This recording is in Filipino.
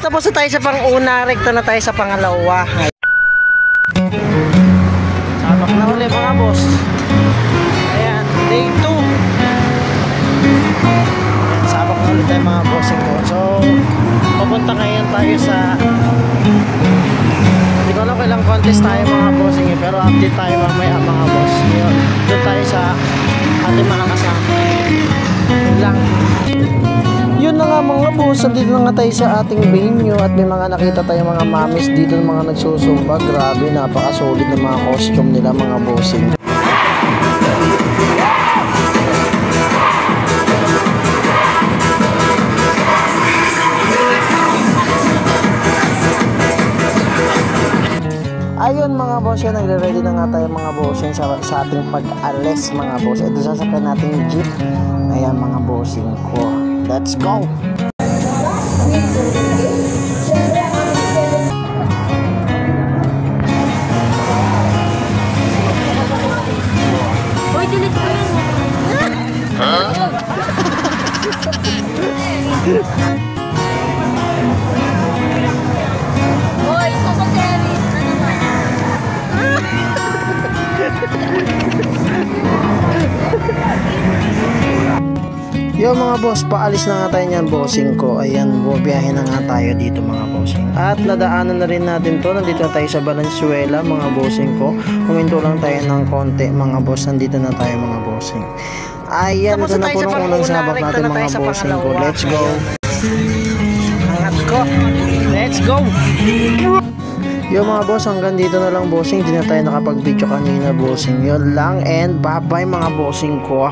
tapos na tayo sa pang-una, rekta na tayo sa pangalawa. Sabak na ulit mga boss. Ayan, day 2. Ayan, sabak na ulit tayo mga bossing ko. So, papunta ngayon tayo sa, hindi ko alam kailang contest tayo mga bossing pero update tayo mamaya mga boss. Doon tayo sa ating mga kasama. Yun lang. Yun na nga mga boss, dito na nga tayo sa ating venue at may mga nakita tayong mga mamis dito ng mga nagsusumba. Grabe, napaka-solid ng mga costume nila mga bossing. Ayun mga boss, yan, nagre-ready na nga tayo mga bossing sa ating pag-alis mga boss. Ito sasakyan natin jeep. Ayan mga bossing ko. Let's go! Uy, delete ko yun. Uy, ito sa series. Yo mga boss, paalis na nga tayo niyan bossing ko. Ayan, bubiyahin na nga tayo dito mga bossing. At nadaanan na rin natin to. Nandito na tayo sa Valenzuela mga bossing ko. Huminto lang tayo ng konti mga boss. Nandito na tayo mga bossing. Ayan, ito na po nung unang sabak natin mga bossing ko. Let's go. Angat ko. Let's go. Yo mga boss, hanggang dito na lang bossing. Hindi na tayo nakapag-video kanina bossing. Yun lang and bye bye mga bossing ko.